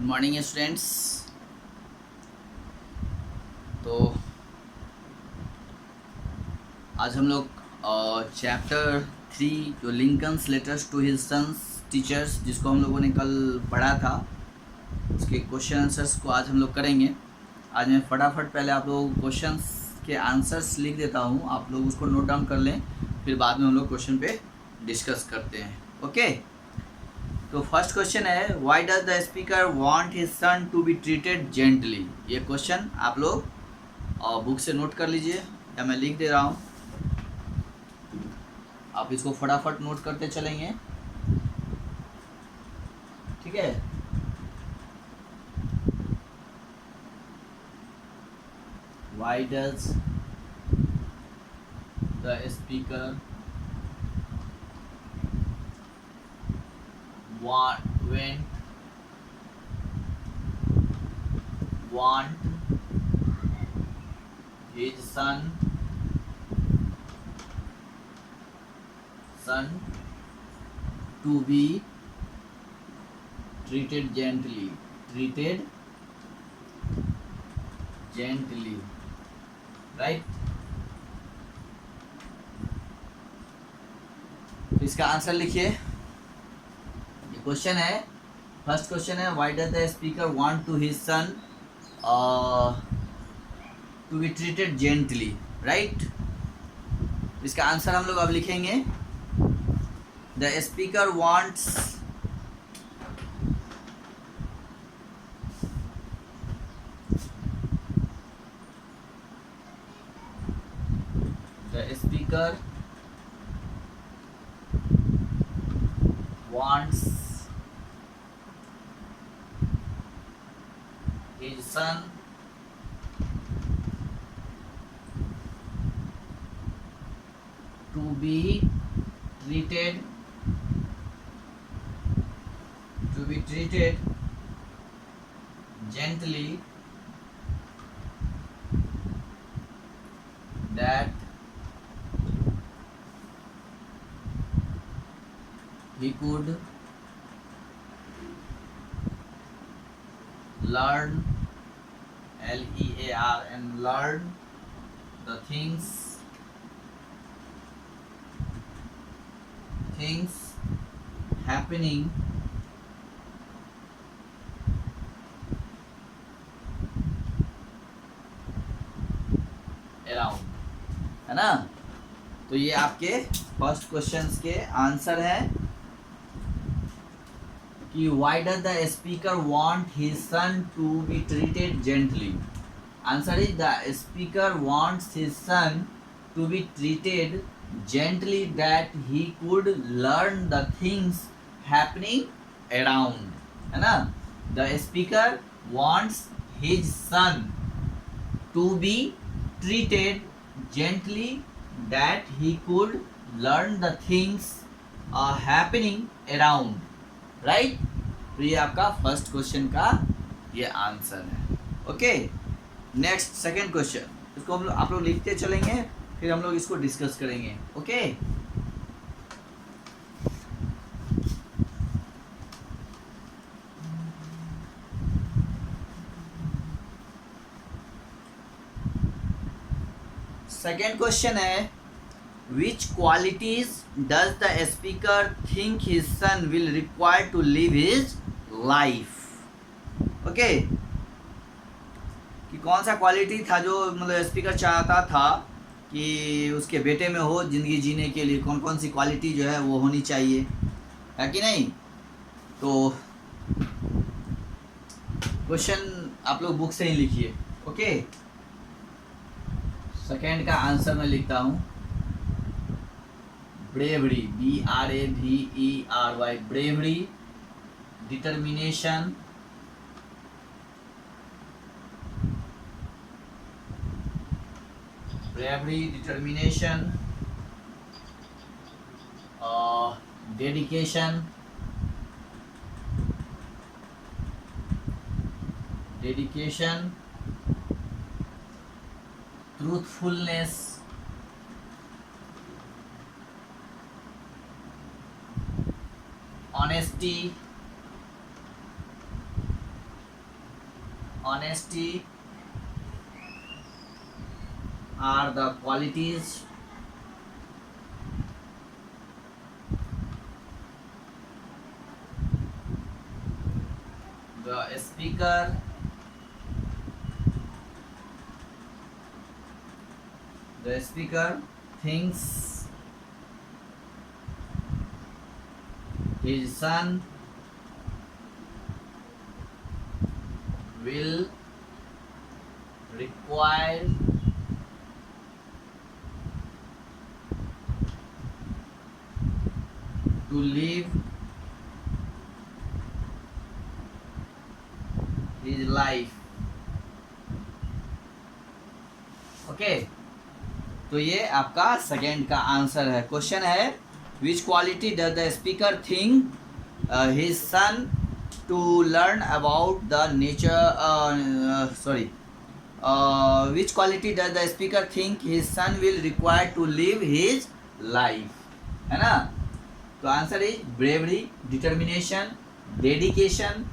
Morning students. तो आज हम लोग चैप्टर 3 जो Lincoln's letters to his son's teachers, जिसको हम लोगों ने कल पढ़ा था, उसके क्वेश्चन आंसर्स को आज हम लोग करेंगे। आज मैं फटाफट पहले आप लोगों को क्वेश्चंस के आंसर्स लिख देता हूँ, आप लोग उसको नोट डाउन कर लें, फिर बाद में हम लोग क्वेश्चन पे डिस्कस करते हैं। ओके, तो फर्स्ट क्वेश्चन है, why does the speaker want his son to be treated gently. ये क्वेश्चन आप लोग बुक से नोट कर लीजिए या मैं लिख दे रहा हूँ, आप इसको फटाफट नोट करते चलेंगे। ठीक है, why does the speaker want his son to be treated gently, right? तो इसका आंसर लिखिए। ये क्वेश्चन है, फर्स्ट क्वेश्चन है, why does the speaker want to his son to be treated gently, right? इसका आंसर हम लोग अब लिखेंगे, the speaker wants his son to be treated gently, that he could learn, L-E-A-R-N, learn the things happening around, है ना? तो ये आपके फर्स्ट क्वेश्चंस के आंसर है कि why does the speaker want his son to be treated gently. Answer is the speaker wants his son to be treated gently that he could learn the things happening around, है ना? The speaker wants his son to be treated gently that he could learn the things happening around, right? तो ये आपका first question का ये answer है। Okay, next second question, इसको हम आप लोग लिखते चलेंगे, फिर हम लोग इसको डिस्कस करेंगे। ओके, सेकेंड क्वेश्चन है, which qualities does the speaker think his son will require to live his life. Okay, कि कौन सा क्वालिटी था जो मतलब स्पीकर चाहता था कि उसके बेटे में हो ज़िंदगी जीने के लिए, कौन कौन सी क्वालिटी जो है वो होनी चाहिए, है कि नहीं? तो क्वेश्चन आप लोग बुक से ही लिखिए। ओके, सेकेंड का आंसर मैं लिखता हूँ, bravery, BRAVERY, bravery, determination, dedication, truthfulness, honesty, honesty are the qualities the speaker thinks his son will require to live his life. Okay तो ये आपका सेकेंड का आंसर है. क्वेश्चन है which quality does the speaker think his son to learn about the nature which quality does the speaker think his son will require to live his life, है ना. तो answer is bravery, determination, dedication,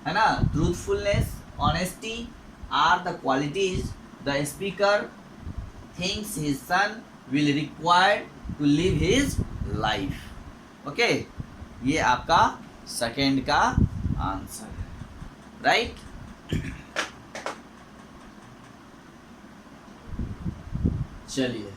है ना, truthfulness, honesty are the qualities the speaker thinks his son will require to live his life. Okay, ये आपका second का answer है. Right. चलिए,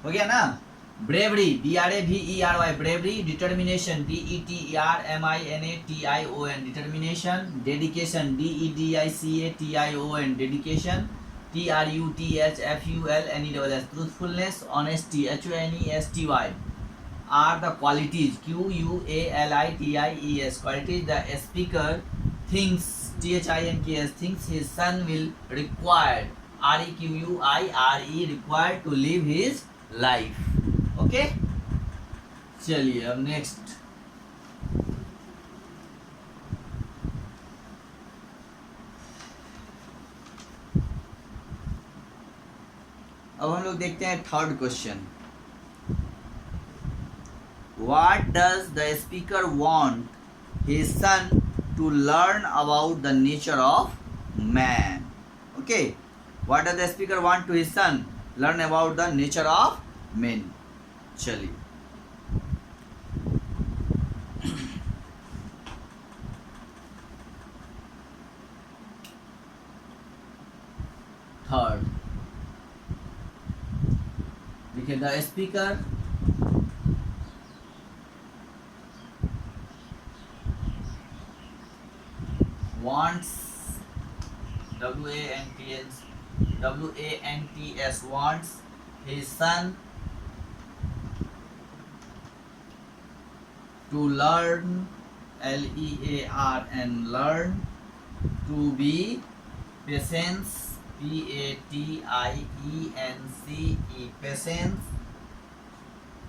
हो गया ना. Bravery, BRAVERY, bravery. Determination, DETERMINATION, determination. Dedication, DEDICATION, dedication. TRUTHFULNESS, truthfulness. Honesty, HONESTY are the qualities, QUALITIES, qualities the speaker thinks, THINKS, thinks his son will required, REQUIRE, required to live his life. Okay, चलिए अब next. अब हम लोग देखते हैं third question. What does the speaker want his son to learn about the nature of man? Okay. What does the speaker want to his son? Learn about the nature of men. चलिए. Third देखिए, the speaker wants, WANTS, wants his son to learn, LEARN, learn to be patience, PATIENCE, patience,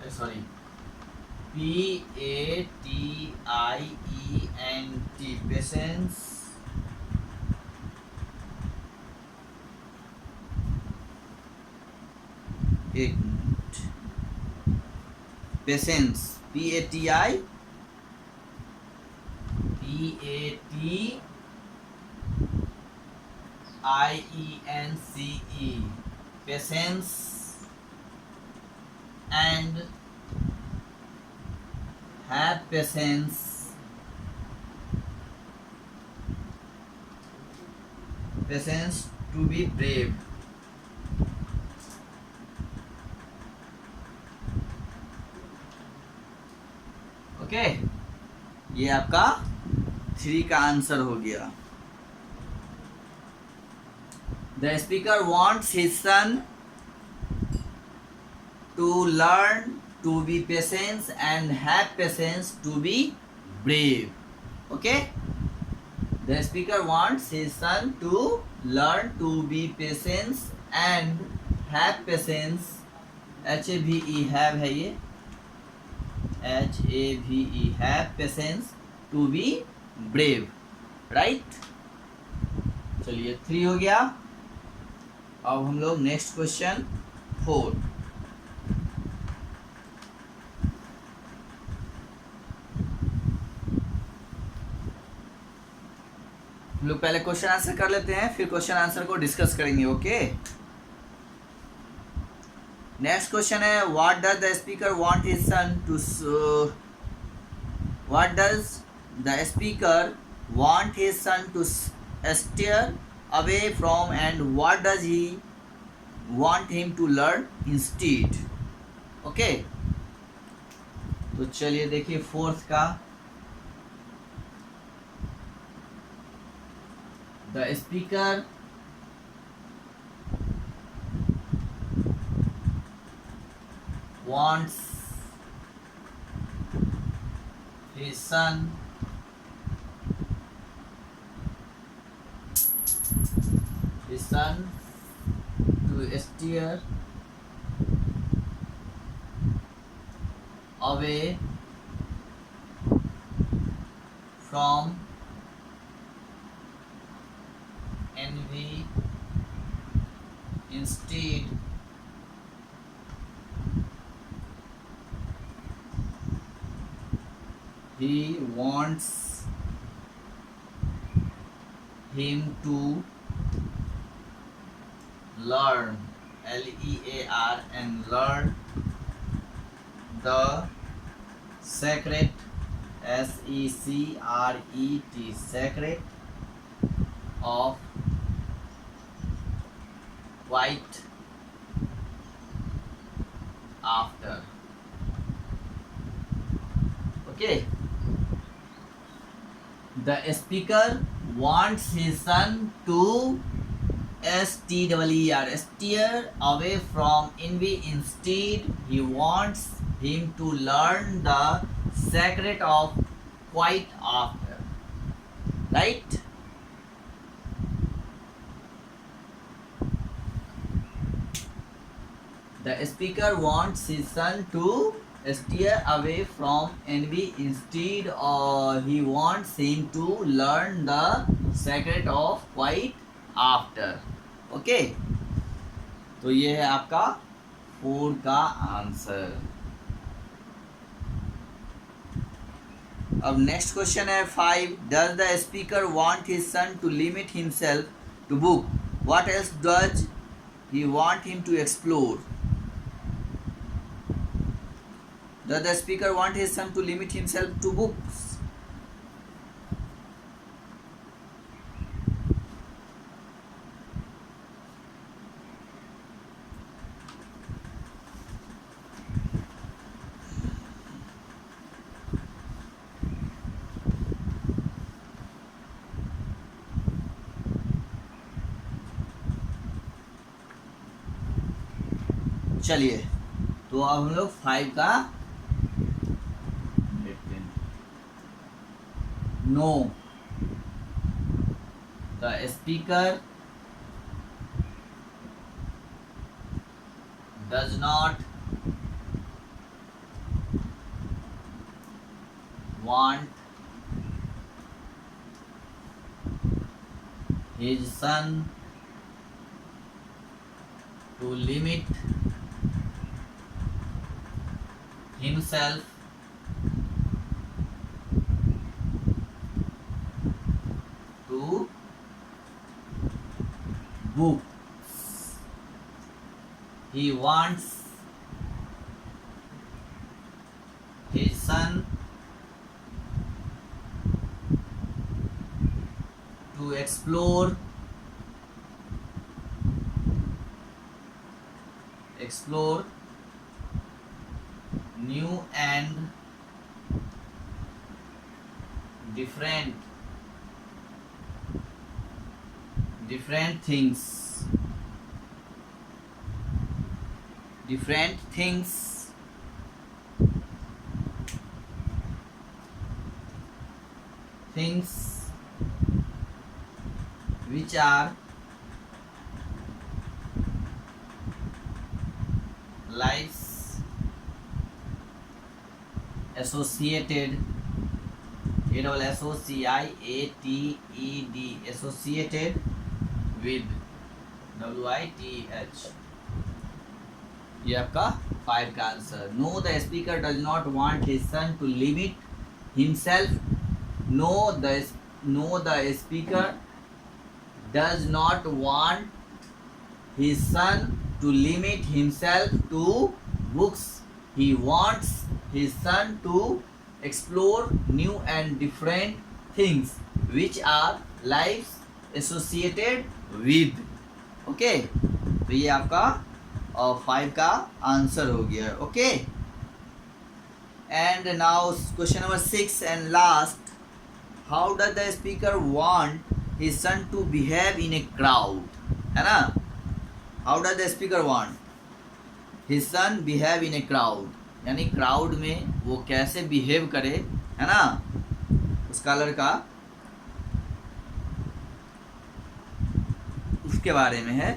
sorry, PATIENT, patience, patience, PATIENCE, patience and have patience, patience to be brave. Okay, ये आपका 3 का answer हो गया. The speaker wants his son to learn to be patience and have patience to be brave. Okay, the speaker wants his son to learn to be patience and have patience, HAVE, have है ये, HAVE, have patience to be brave. Right. चलिए 3 हो गया. अब हम लोग next question 4. हम लोग पहले क्वेश्चन आंसर कर लेते हैं, फिर क्वेश्चन आंसर को डिस्कस करेंगे। ओके, नेक्स्ट क्वेश्चन है, what does the speaker want his son to what does the speaker want his son to steer away from, and what does he want him to learn instead? Okay, तो चलिए देखिए fourth का, the speaker wants his son to steer away from envy. Instead, he wants him to learn, Learn, learn the secret, Secret, secret of quiet after. Okay, the speaker wants his son to steer away from envy. Instead, he wants him to learn the secret of quiet after. Right? The speaker wants his son to steer away from envy. Instead, he wants him to learn the secret of quiet after. Okay, तो ये है आपका 4 का answer. अब next question है 5, does the speaker want his son to limit himself to book, what else does he want him to explore? Does the speaker want his son to limit himself to books? चलिए, तो अब हम लोग 5 का No, the speaker does not want his son to limit himself to books. He wants his son to explore new and different things, things which are lives associated, associated, associated with, WITH। ये आपका 5 का answer. No, the speaker does not want his son to limit himself. No the speaker does not want his son to limit himself to books. He wants his son to explore new and different things which are lives associated with. Okay तो ये आपका 5 का answer हो गया. Okay and now question number 6 and last. How does the speaker want his son to behave in a crowd. है ना. How does the speaker want his son behave in a crowd, यानी crowd में वो कैसे behave करे, है ना, उसका लड़का, उसके बारे में है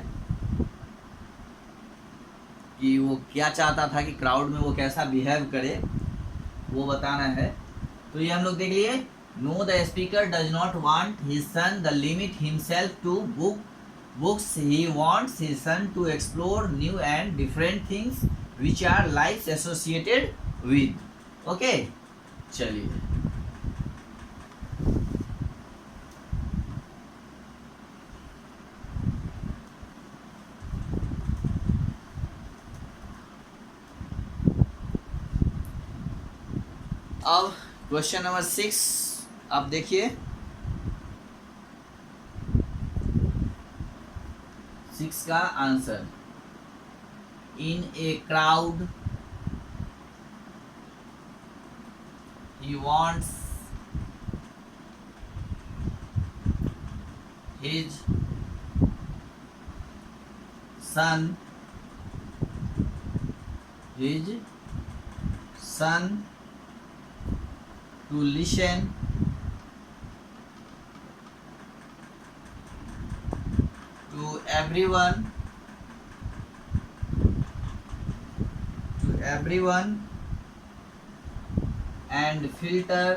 कि वो क्या चाहता था कि क्राउड में वो कैसा बिहेव करे, वो बताना है. तो ये हम लोग देख लिए. No the speaker does not want his son the limit himself to books. He wants his son to explore new and different things which are lives associated with. Okay, चलिए. अब क्वेश्चन नंबर 6 आप देखिए. 6 का answer. In a crowd he wants his son to listen to everyone and filter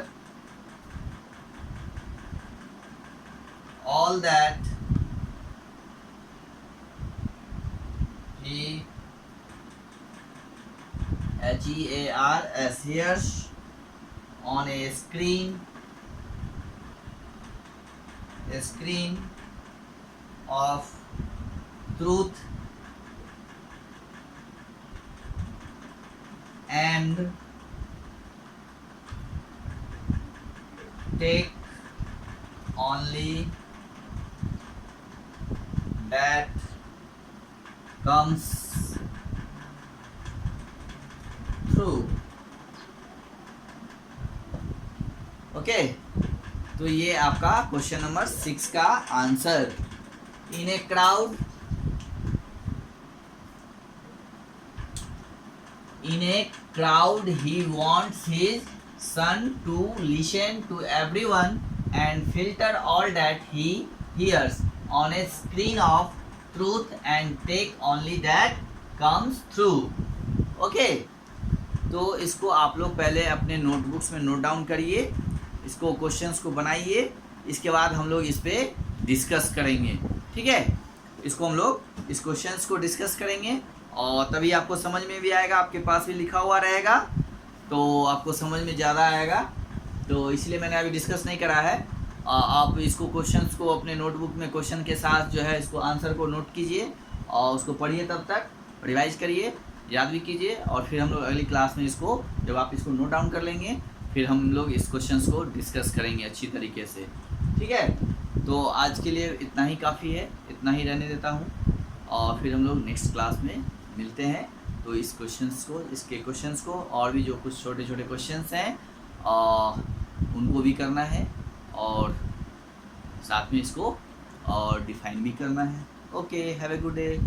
all that he hears on a screen of truth and take only that comes through. Okay तो ये आपका question number 6 का answer. In a crowd he wants his son to listen to everyone and filter all that he hears on a screen of truth and take only that comes through. Okay तो इसको आप लोग पहले अपने notebooks में note down करिए, इसको questions को बनाइए, इसके बाद हम लोग इस पर डिस्कस करेंगे. ठीक है, इसको हम लोग इस क्वेश्चंस को डिस्कस करेंगे और तभी आपको समझ में भी आएगा. आपके पास भी लिखा हुआ रहेगा तो आपको समझ में ज़्यादा आएगा. तो इसलिए मैंने अभी डिस्कस नहीं करा है. आप इसको क्वेश्चंस को अपने नोटबुक में क्वेश्चन के साथ जो है इसको आंसर को नोट कीजिए और उसको पढ़िए, तब तक रिवाइज करिए, याद भी कीजिए और फिर हम लोग अगली क्लास में इसको जब आप इसको नोट डाउन कर लेंगे फिर हम लोग इस क्वेश्चंस को डिस्कस करेंगे अच्छी तरीके से. ठीक है, तो आज के लिए इतना ही काफ़ी है, इतना ही रहने देता हूँ और फिर हम लोग नेक्स्ट क्लास में मिलते हैं. तो इसके क्वेश्चंस को और भी जो कुछ छोटे छोटे क्वेश्चंस हैं उनको भी करना है और साथ में इसको और डिफाइन भी करना है. Okay, have a good day.